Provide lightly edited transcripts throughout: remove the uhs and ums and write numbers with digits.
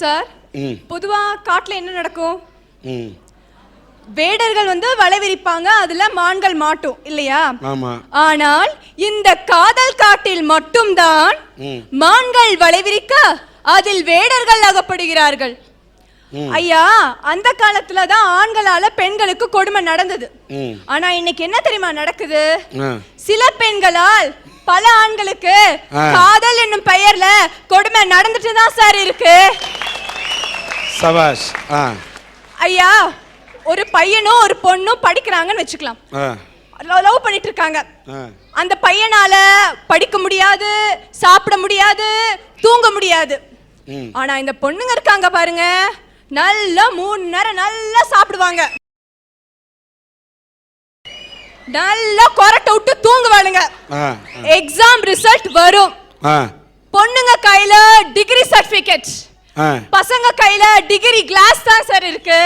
Sir, பொதுவா காட்டுல என்ன நடக்கும்? வேடர்கள் வந்து வலை விரிப்பாங்க, அதுல மான்கள் மாட்டும் இல்லையா? ஆனால் இந்த காதல் காட்டில் மட்டும்தான் மான்கள் வலை விரிக்க அதில் வேடர்கள் அகப்படுகிறார்கள். ஐயா, அந்த காலத்துலதான் ஆண்களால பெண்களுக்கு கொடுமை நடந்தது. ஆனா இன்னைக்கு என்ன தெரியுமா நடக்குது? சில பெண்களால் பல ஆண்களுக்கு காதல் என்னும் பெயர்ல கொடுமை நடந்துட்டு தான் சார் இருக்கு. சபாஷ். ஐயா, ஒரு பையனும் ஒரு பொண்ணும் படிக்கிறாங்கன்னு வச்சுக்கலாம். லவ் பண்ணிட்டு இருக்காங்க. அந்த பையனால படிக்க முடியாது, சாப்பிட முடியாது, தூங்க முடியாது. ஆனா இந்த பொண்ணுங்க இருக்காங்க பாருங்க, நல்லா 3 நேரம் நல்லா சாப்பிடுவாங்க, நல்லா கொரட்டை விட்டு தூங்குவாளுங்க. எக்ஸாம் ரிசல்ட் வரும், பொண்ணுங்க கையில டிகிரி சர்டிபிகேட், பசங்க கையில டிகிரி கிளாஸ் தான் சார் இருக்கு.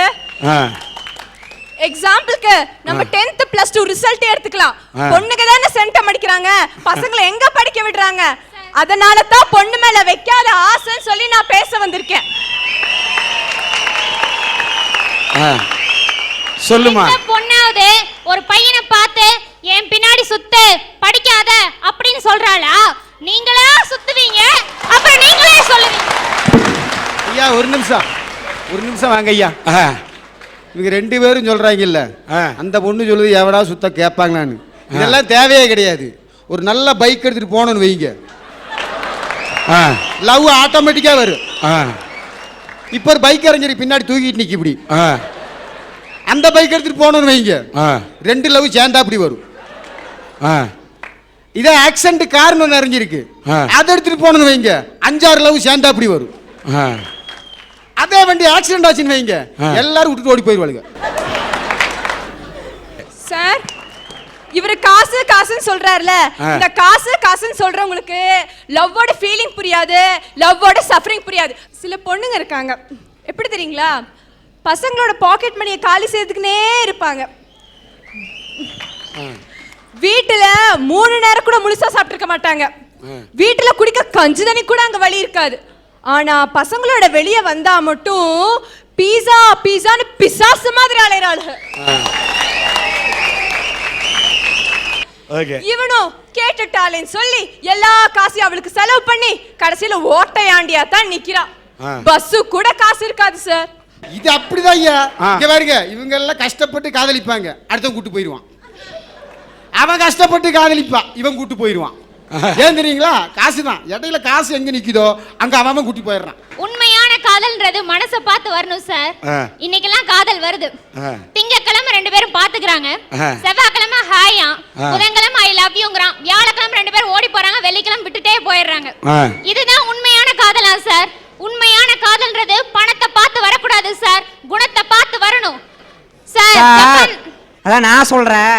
எக்ஸாம்பிளுக்கு நம்ம 10th plus 2 ரிசல்ட் எடுத்துக்கலாம். பொண்ணுங்க தானே சென்டம் அடிக்கிறாங்க, பசங்களை எங்க படிக்க விடுறாங்க? அதனால தான் பொண்ணு மேல வைக்காத ஆசைன்னு சொல்லி நான் பேச வந்திருக்கேன். சொல்லுமா. பொண்ணாவது ஒரு பையனை பார்த்து என் பின்னாடி சுத்து, படிக்காத அப்படின்னு சொல்றாளா? நீங்களா சுத்துவீங்க, அப்புறம் நீங்களே சொல்லுவீங்க. ஐயா ஒரு நிமிஷம் வாங்க ஐயா. இவங்க 2 பேரும் சொல்றாங்கல்ல, அந்த பொண்ணு சொல்லுது எவடா சுத்த கேட்பாங்களான்னு. இதெல்லாம் தேவையே கிடையாது. ஒரு நல்ல பைக் எடுத்துட்டு போனோன்னு வைங்க, லவ் ஆட்டோமேட்டிக்கா வரும். இப்ப ஒரு பைக் அரஞ்சரி பின்னாடி தூக்கிட்டு நிக்க இப்படி, அந்த பைக் எடுத்துட்டு போனோன்னு வைங்க, 2 லவ் சேர்ந்தா அப்படி வரும். இதே ஆக்சிடென்ட் கார் ஒன்று அறிஞ்சிருக்கு, அதை எடுத்துட்டு போனோன்னு வைங்க, 5-6 லவ் சேர்ந்தா அப்படி வரும். அதே வண்டி ஆக்சிடென்ட் ஆச்சுன்னு வைங்க, எல்லாரும் விட்டுட்டு ஓடி போயிடுவாங்க. சார், இவரு காசு காசுன்னு சொல்றாருல, இந்த காசு காசுன்னு சொல்றவங்களுக்கு லவ்வோட ஃபீலிங் புரியாது, லவ்வோட சஃபரிங் புரியாது. சில பொண்ணுங்க இருக்காங்க, எப்படி தெரியுங்களா, பசங்களோட பாக்கெட் மணியை காலி செய்யறதுக்குனே இருப்பாங்க. வீட்டுல 3 நேரம் கூட முழுசா சாப்பிட்டு இருக்க மாட்டாங்க. வீட்டுல குடிக்க கஞ்சி தண்ணி கூட அங்க வழி இருக்காது. ஆனா பசங்களோட வெளியே வந்தா மட்டும் பீஸா பீஸான்னு பிசாசு மாதிரி அலையறாளுங்க. இவனும் கேட்டுட்டாளேன்னு சொல்லி எல்லா காசையும் அவளுக்கு செலவு பண்ணி கடைசியில ஓட்டையாண்டியா தான் நிக்கிறான். பஸ் கூட காசு இருக்காது சார். இது அப்படிதான் ஐயா. இங்க பாருங்க, இவங்க எல்லாம் கஷ்டப்பட்டு காதலிப்பாங்க, அடுத்தவன் கூட்டு போயிடுவான். அவன் கஷ்டப்பட்டு காதலிப்பான், இவன் கூட்டு போயிடுவான். ஏன் தெரியுங்களா? காசுதான். இடையில காசு எங்க நிக்குதோ அங்க அவன் கூட்டி போயிடுறான். உண்மையான காதல்ன்றது மனசை பார்த்து வரணும் சார். இன்னைக்கெல்லாம் காதல் வருது. திங்கக்கிழமை 2 பேரும் பாத்துக்கிறாங்க, செவ்வாய்க்கிழமை ஹாயா, புதன்கிழமை ஐ லவ் யூங்கறான், வியாழக்கிழமை 2 பேரும் ஓடி போறாங்க, வெள்ளிக்கிழமை விட்டுட்டே போயிடுறாங்க. இதுதான் உண்மையான காதலா சார்? உண்மையான காதல்ன்றது பணத்தை பார்த்து வரக்கூடாது சார், குணத்தை பார்த்து வரணும் சார். அதான் நான் சொல்றேன்,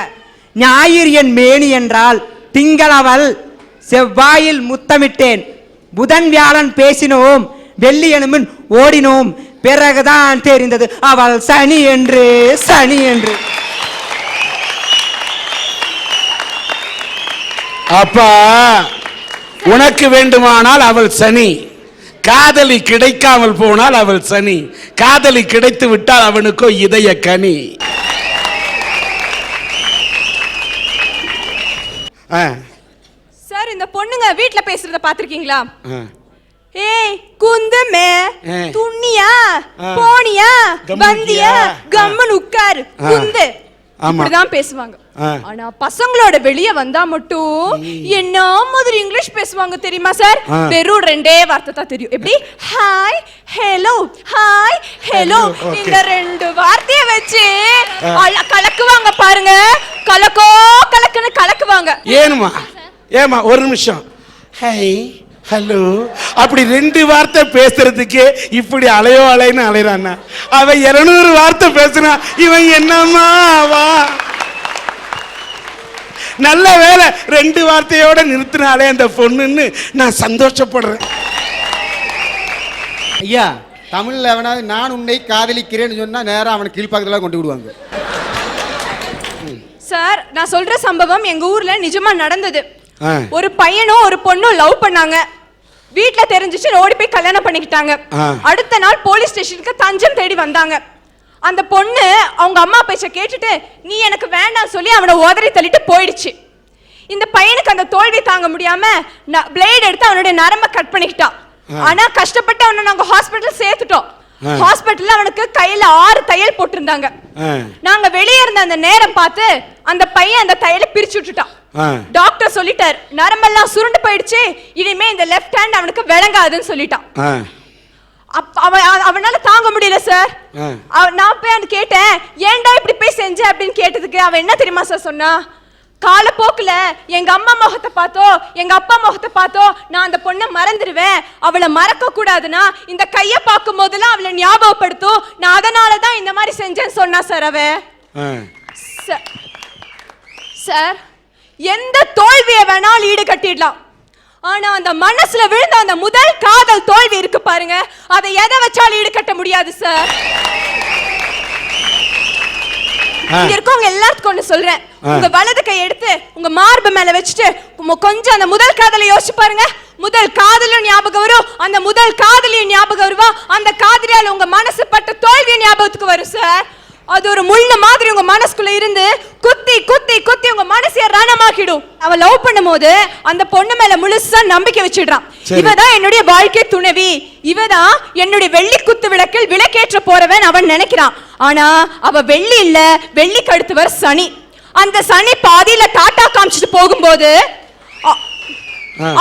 ஞாயிறு என் மேனி என்றால் திங்களவள் செவ்வாயில் முத்தமிட்டேன், புதன் வியாழன் பேசினோம், வெள்ளி எனுமின் ஓடினோம், பிறகுதான் தெரிந்தது அவள் சனி என்று. அப்பா, உனக்கு வேண்டுமானால் அவள் சனி, காதலி கிடைக்காமல் போனால் அவள் சனி, காதலி கிடைத்து விட்டால் அவனுக்கோ இதய கனி. சார், இந்த பொண்ணுங்க வீட்ல பேசுறத பாத்திருக்கீங்களா? ஏய் குந்துமே, துண்ணியா, போனியா, வந்தியா, கம்மன் உட்காரு, குந்து, இப்படிதான் பேசுவாங்க. ஆனா பசங்களோட வெளியே வந்தா மட்டும் என்ன மாதிரி இங்கிலீஷ் பேசுவாங்க தெரியுமா சார்? வெறும் 2 வார்த்தை தான் தெரியும். எப்படி? ஹாய் ஹலோ, ஹாய் ஹலோ, இந்த 2 வார்த்தையை வச்சு கலக்குவாங்க பாருங்க. கலக்கோ கலக்குன்னு கலக்குவாங்க. ஏமா ஒரு நிமிஷம், ஹாய் ஹலோ அப்படி 2 வார்த்தை பேசுறதுக்கு இப்படி அலைன்னு அலைறானா? அவன் 200 வார்த்தை பேசுனா இவன் என்னம்மா வா? நல்ல வேலை 2 வார்த்தையோட நிறுத்தினாலே அந்த பொண்ணுன்னு நான் சந்தோஷப்படுறேன். ஐயா, தமிழ்ல எவனாவது நான் உன்னை காதலிக்கிறேன்னு சொன்னா நேரம் அவனை கீழ்பாக்கத்துல கொண்டு விடுவாங்க. சார், நான் சொல்ற சம்பவம் எங்க ஊர்ல நிஜமா நடந்தது. ஒரு பையனும் ஒரு பொண்ணும் லவ் பண்ணாங்க. வீட்ல தெரிஞ்சிச்சு ஓடி போய் கல்யாணம் பண்ணிக்கிட்டாங்க. அடுத்த நாள் போலீஸ் ஸ்டேஷனுக்கு தஞ்சம் தேடி வந்தாங்க. அந்த பொண்ணு அவங்க அம்மா பேச்ச கேட்டுட்டு நீ எனக்கு வேண்டாம் சொல்லி அவனை உதறி தள்ளிட்டு போயிடுச்சு. இந்த பையனுக்கு அந்த தோல்வி தாங்க முடியாம பிளேட் எடுத்து அவனுடைய நரம்ப கட் பண்ணிக்கிட்டான். ஆனா கஷ்டப்பட்டு அவனை நாங்க ஹாஸ்பிட்டல் சேர்த்துட்டோம். ஹாஸ்பிட்டல்ல அவனுக்கு கையில 6 தையல் போட்டிருந்தாங்க. நாங்க வெளியே இருந்த அந்த நேரம் பார்த்து அந்த பையன் அந்த தையலை பிரிச்சு விட்டுட்டான். டாக்டர் சொல்லிட்டார் நரம்பெல்லாம் சுருண்டு போயிடுச்சு, இனிமே இந்த லெஃப்ட் ஹேண்ட் அவனுக்கு விளங்காதுன்னு சொல்லிட்டான். அவனால தாங்க முடியல சார். நான் போய் கேட்டேன் ஏன்டா இப்படி போய் செஞ்ச அப்படின்னு கேட்டதுக்கு அவன் என்ன தெரியுமா சார் சொன்னா, காலப்போக்குல எங்க அம்மா முகத்தை பார்த்தோ எங்க அப்பா முகத்தை பார்த்தோ நான் அந்த பொண்ணை மறந்துடுவேன், அவளை மறக்க கூடாதுன்னா இந்த கையை பார்க்கும் போதெல்லாம் அவளை ஞாபகப்படுத்தும், நான் அதனாலதான் இந்த மாதிரி செஞ்சேன்னு சொன்னா சார் அவன். சார் எந்த தோல்வியை வேணாலும் ஈடு கட்டிடலாம், ஆனா அந்த மனசுல விழுந்த அந்த முதல் காதல் தோல்வி இருக்கு பாருங்க, அதை எதை வச்சாலும் ஈடு கட்ட முடியாது சார். இங்க இருக்கவங்க எல்லாத்துக்கும் ஒண்ணு சொல்றேன், உங்க வலது கை எடுத்து உங்க மார்பு மேல வச்சுட்டு கொஞ்சம் அந்த முதல் காதலை யோசிச்சு பாருங்க. முதல் காதலும் ஞாபகம் வரும், அந்த முதல் காதலியும் ஞாபகம் வருவா, அந்த காதலியால உங்க மனசு பட்ட தோல்வியும் ஞாபகத்துக்கு வரும் சார். அது ஒரு முள்ளு மாதிரி உங்க மனசுக்குள்ள இருந்து குத்தி குத்தி குத்தி உங்க மனசைய ரணமாக்கிடும். அவன் லவ் பண்ணும்போது அந்த பொண்ணு மேல முழுசா நம்பிக்கை வச்சிடுறான். இவதான் என்னுடைய வாழ்க்கை துணைவி, இவதான் என்னுடைய வெள்ளி குத்து விளக்கில் விளக்கேற்ற போறவன் அவன் நினைக்கிறான். ஆனா அவ வெள்ளி இல்ல, வெள்ளி கடுத்துவர் சனி. அந்த சனி பாதியில டாட்டா காமிச்சிட்டு போகும்போது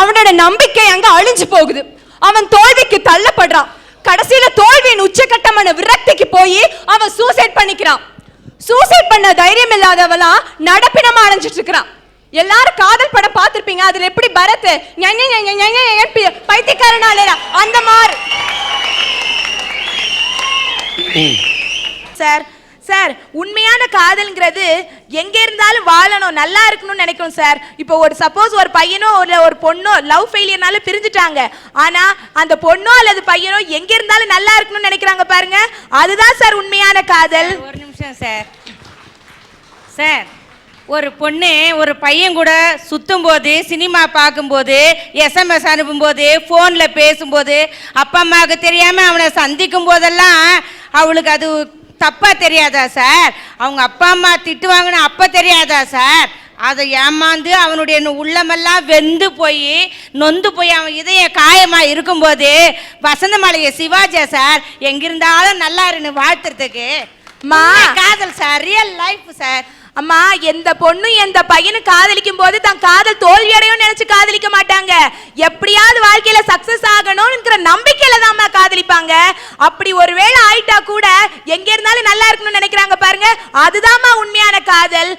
அவனோட நம்பிக்கை அங்க அழிஞ்சு போகுது. அவன் தோல்விக்கு தள்ளப்படுறான். கடைசியில தோல்வியின் உச்சகட்டமான விரக்திக்கு போய் அவன் சூசைட் பண்ணிக்கிறான். சூசைட் பண்ண தைரியம் இல்லாதவெல்லாம் நடப்பினமா அடைஞ்சிட்டு இருக்கிறான். எல்லாரும் காதல் படம் பார்த்திருப்பீங்க, அதுல எப்படி பரத் பைத்தியக்காரனால அந்த மாதிரி. சார் சார் உண்மையான காதல்ங்கிறது எங்க இருந்தாலும் வாழணும், நல்லா இருக்கணும்னு நினைக்கும் சார். இப்போ ஒரு சப்போஸ் ஒரு பையனோ ஒரு பொண்ணோ லவ் ஃபெயிலியர்னால பிரிஞ்சுட்டாங்க, ஆனா அந்த பொண்ணோ அல்லது பையனோ எங்க இருந்தாலும் நல்லா இருக்கணும்னு நினைக்கிறாங்க பாருங்க, அதுதான் சார் உண்மையான காதல். ஒரு நிமிஷம் சார். சார் ஒரு பொண்ணு ஒரு பையன் கூட சுத்தும் போது, சினிமா பார்க்கும்போது, எஸ்எம்எஸ் அனுப்பும்போது, ஃபோனில் பேசும்போது, அப்பா அம்மாவுக்கு தெரியாமல் அவனை சந்திக்கும் போதெல்லாம் அவளுக்கு அது தப்பா தெரியாதா சார்? அவங்க அப்பா அம்மா திட்டுவாங்கன்னு அப்ப தெரியாதா சார்? அதை ஏமாந்து அவனுடைய உள்ளமெல்லாம் வெந்து போய் நொந்து போய் அவன் இதய காயமா இருக்கும்போது வசந்த மாளிகை சிவாஜியா சார் எங்கிருந்தாலும் நல்லா இருன்னு வாழ்த்துறதுக்கு காதல் சார், ரியல் லைஃப் சார். அம்மா எந்த பொண்ணும் எந்த பையனும் காதலிக்கும் போது தான் காதல் தோல்வி அடையும் நினைச்சு காதலிக்க மாட்டாங்க. எப்படியாவது வாழ்க்கையில சக்சஸ் ஆகணும்ங்கிற நம்பிக்கையில தான் காதலிப்பாங்க. அப்படி ஒருவேளை ஆயிட்டா கூட எங்க இருந்தாலும் நல்லா இருக்கணும்னு நினைக்கிறாங்க பாருங்க, அதுதான்மா உண்மையான காதல்.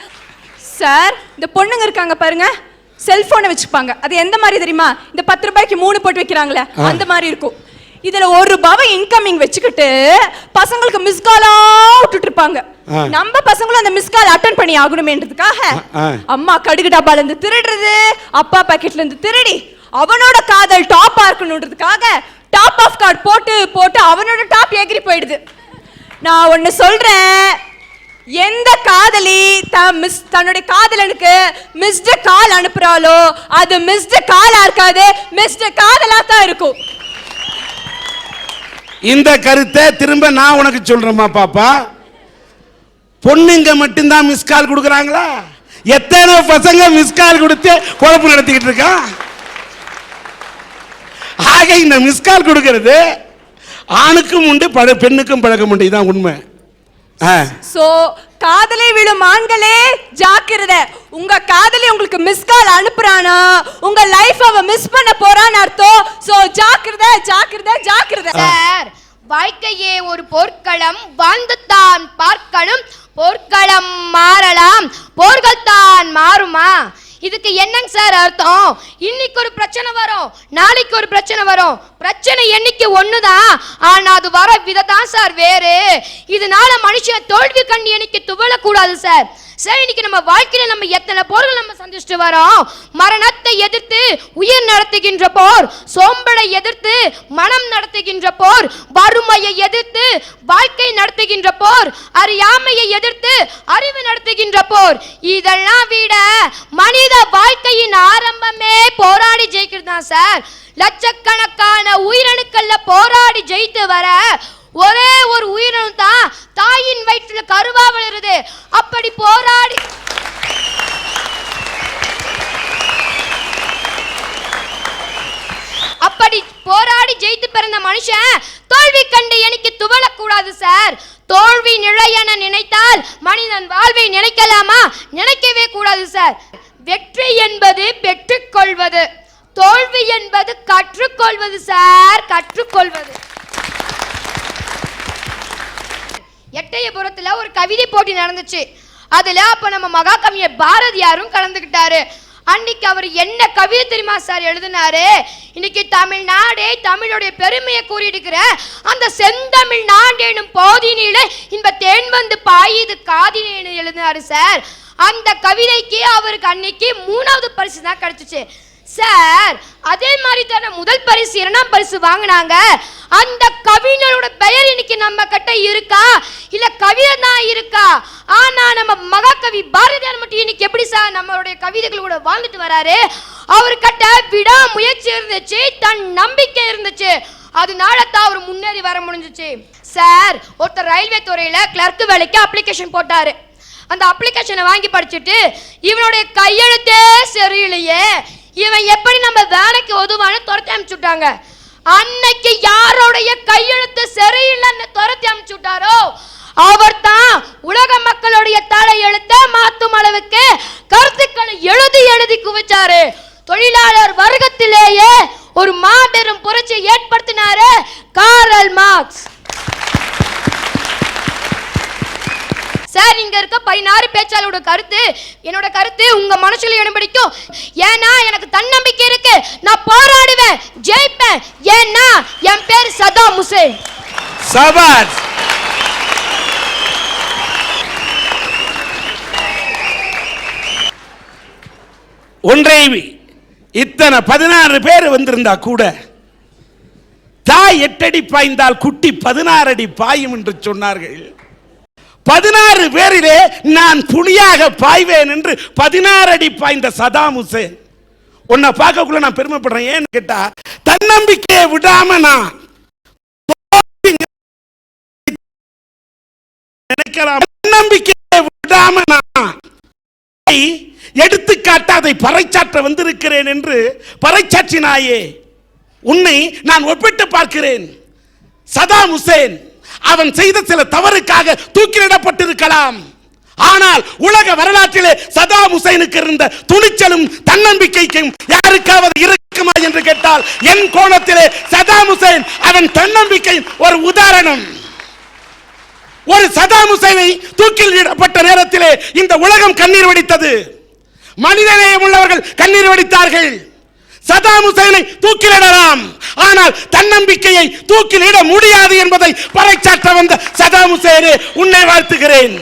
சார் இந்த பொண்ணுங்க இருக்காங்க பாருங்க, செல்போனை வச்சுப்பாங்க. அது எந்த மாதிரி தெரியுமா, இந்த 10 ரூபாய்க்கு 3 போட்டு வைக்கிறாங்களே அந்த மாதிரி இருக்கும். இதுல ₹1 இன்கமிங் வச்சுக்கிட்டு பசங்களுக்கு மிஸ் காலா விட்டுட்டு இருப்பாங்க. நம்ம பசங்களும் அந்த மிஸ் கால் அட்டெண்ட் பண்ணி ஆகணுமேன்றதுக்காக அம்மா கடுகு டப்பால இருந்து திருடுறது, அப்பா பாக்கெட்ல இருந்து திருடி அவனோட காதல் டாப்பா இருக்கணும்ன்றதுக்காக டாப் ஆஃப் கார்டு போட்டு போட்டு அவனோட டாப் எகிரி போயிடுது. நான் ஒன்னு சொல்றேன், எந்த காதலி தன்னுடைய காதலனுக்கு மிஸ்டு கால் அனுப்புறாளோ அது மிஸ்டு காலா இருக்காது, மிஸ்டு காதலா தான் இருக்கும். இந்த கருத்தை திரும்ப நான் உனக்கு சொல்றேம்மா பாப்பா, பொண்ணுங்க மட்டும்தான் மிஸ் கால் கொடுக்குறாங்களா? எத்தனை பசங்க மிஸ் கால் கொடுத்து குழப்பம் நடத்திக்கிட்டு இருக்கான். ஆக இந்த மிஸ் கால் கொடுக்கிறது ஆணுக்கும் உண்டு பெண்ணுக்கும் பழக்கம் உண்டு, இதான் உண்மை. சோ காதலை விடும் ஆண்களே ஜாக்கிரதை, உங்க காதலி உங்களுக்கு மிஸ் கால் அனுப்புறானா உங்க லைஃப் அவ மிஸ் பண்ண போறான்னு அர்த்தம். சோ ஜாக்கிரதை ஜாக்கிரதை ஜாக்கிரதை. சார் வாழ்க்கையே ஒரு போர்க்களம், வாழ்ந்துத்தான் பார்க்கணும், போர்க்களம் மாறலாம், போர்கள் தான் மாறுமா? இதுக்கு என்னங்க சார் அர்த்தம்? இன்னைக்கு ஒரு பிரச்சனை வரும், நாளைக்கு ஒரு பிரச்சனை வரும். பிரச்சனை எண்ணிக்கை ஒண்ணுதான், ஆனா அது வர விதத்தான் சார் வேறு. இதனால மனுஷன் தோல்வி கண் எண்ணிக்கை துவளக்கூடாது சார். சார் இன்னைக்கு நம்ம வாழ்க்கையில நம்ம எத்தனை போர்கள் நம்ம சந்திச்சுட்டு வரோம். மரணத்தை எதிர்த்து உயிர் நடத்துகின்ற போர், சோம்பலை எதிர்த்து மனம் நடத்துகின்ற போர், வறுமையை எதிர்த்து வாழ்க்கை நடத்துகின்ற போர், அறியாமையை எதிர்த்து அறிவு நடத்துகின்ற போர். இதெல்லாம் விட மனித வாழ்க்கையின் ஆரம்பமே போராடி ஜெயிக்கிறது தான் சார். லட்சக்கணக்கான உயிரணுக்கள்ல போராடி ஜெயித்து வர ஒரே ஒரு உயிரணு தான் தாயின் வயிற்றுல கருவா வளருது. அப்படி போராடி ஜெயித்து பிறந்த மனுஷன் தோல்வி கண்டு எனக்கு துவளக்கூடாது சார். தோல்வி நிலையென நினைத்தால் மனிதன் வாழ்வை நினைக்கலாமா? நினைக்கவே கூடாது சார். வெற்றி என்பது பெற்றுக்கொள்வது, தோல்வி என்பது கற்றுக்கொள்வது சார், கற்றுக்கொள்வது. எட்டயபுரத்துல ஒரு கவிதை போட்டி நடந்துச்சு. அதுல அப்ப நம்ம மகாகவியர் பாரதியாரும் கலந்துக்கிட்டாரு. அன்னைக்கு அவர் என்ன கவிதை தெரியுமா சார் எழுதினாரு? இன்னைக்கு தமிழ்நாடே தமிழுடைய பெருமையை கூறியிருக்கிற அந்த செந்தமிழ் நாடேனும் போதினிலே இன்ப தேன் வந்து பாயுது காதினேன்னு எழுதினாரு சார். அந்த கவிதைக்கு அவருக்கு அன்னைக்கு 3வது பரிசு தான் கிடைச்சிச்சு சார். அதே மாதிரி தானே முதல் பரிசு 2ஆம் பரிசு வாங்கினாங்க. அந்த கவிஞரோட பெயர் இன்னைக்கு நம்ம கிட்ட இருக்கா இல்ல கவிதை தான் இருக்கா? ஆனா நம்ம மகாகவி பாரதியார் மட்டும் இன்னைக்கு எப்படி சார் நம்மளுடைய கவிதைகள் கூட வாழ்ந்துட்டு வராரு? அவர்கிட்ட விடா முயற்சி இருந்துச்சு, தன் நம்பிக்கை இருந்துச்சு, அதனால தான் அவர் முன்னேறி வர முடிஞ்சிச்சு சார். ஒருத்தர் ரயில்வே துறையில கிளர்க் வேலைக்கு அப்ளிகேஷன் போட்டாரு. அந்த அப்ளிகேஷனை வாங்கி படிச்சுட்டு இவனுடைய கையெழுத்தே சரியில்லையே, இவன் எப்படி நம்ம வேலைக்கு உதவான்னு துரத்தி அனுப்பிச்சுட்டாங்க. அன்னைக்கு யாரோடைய கையெழுத்து சரியில்லைன்னு துரத்தி அனுப்பிச்சுட்டாரோ அவர் தான் உலக மக்களுடைய தலையெழுத்தை மாற்றும் அளவுக்கு கருத்துக்களை எழுதி குவிச்சாரு. தொழிலாளர் வர்க்கத்திலேயே ஒரு மாபெரும் புரட்சியை ஏற்படுத்தினாரு காரல் மார்க்ஸ் சார். இங்க இருக்க 16 பேச்சாளரோட கருத்து என்னோட கருத்து உங்க மனசுல இடம் பிடிக்கும். ஏன்னா எனக்கு தன்னம்பிக்கை இருக்கு, நான் போராடுவேன், ஜெயிப்பேன். ஏன்னா என் பேர் சதாம் ஹுசேன். சபாஷ். ஒன்றை இத்தனை 16 பேர் வந்திருந்தா கூட தாய் 8 அடி பாய்ந்தால் குட்டி 16 அடி பாயும் என்று சொன்னார்கள். 16 பேரிலே நான் புலியாக பாய்வேன் என்று 16 அடி பாய்ந்த சதாம் ஹுசேன். உன்னை பார்க்கக்குள்ள நான் பெருமைப்படுறேன். ஏன்னு கேட்டா தன்னம்பிக்கையை விடாம நான் நினைக்கலாம், தன்னம்பிக்கையை விடாம நான் எடுத்துக்காட்ட அதை பறைச்சாற்ற வந்திருக்கிறேன் என்று பறைச்சாற்றினாயே, உன்னை நான் ஒப்பிட்டு பார்க்கிறேன். சதாம் ஹுசேன் அவன் செய்த சில தவறுக்காக தூக்கிலிடப்பட்டிருக்கலாம். ஆனால் உலக வரலாற்றிலே சதாம் ஹுசைனுக்கு இருந்த துணிச்சலும் தன்னம்பிக்கைக்கும் யாருக்காவது இருக்குமா என்று கேட்டால் என் கோணத்திலே சதாம் ஹுசைன் அவன் தன்னம்பிக்கை ஒரு உதாரணம். ஒரு சதாம் ஹுசைனை தூக்கிலிடப்பட்ட நேரத்திலே இந்த உலகம் கண்ணீர் வடித்தது. மனிதநேயம் உள்ளவர்கள் கண்ணீர் வடித்தார்கள். சதாம் ஹுசைனை தூக்கிலிடலாம், ஆனால் தன்னம்பிக்கையை தூக்கிலிட முடியாது என்பதை பறைச்சாற்ற வந்த சதாம் ஹுசைனை உன்னை வாழ்த்துகிறேன்.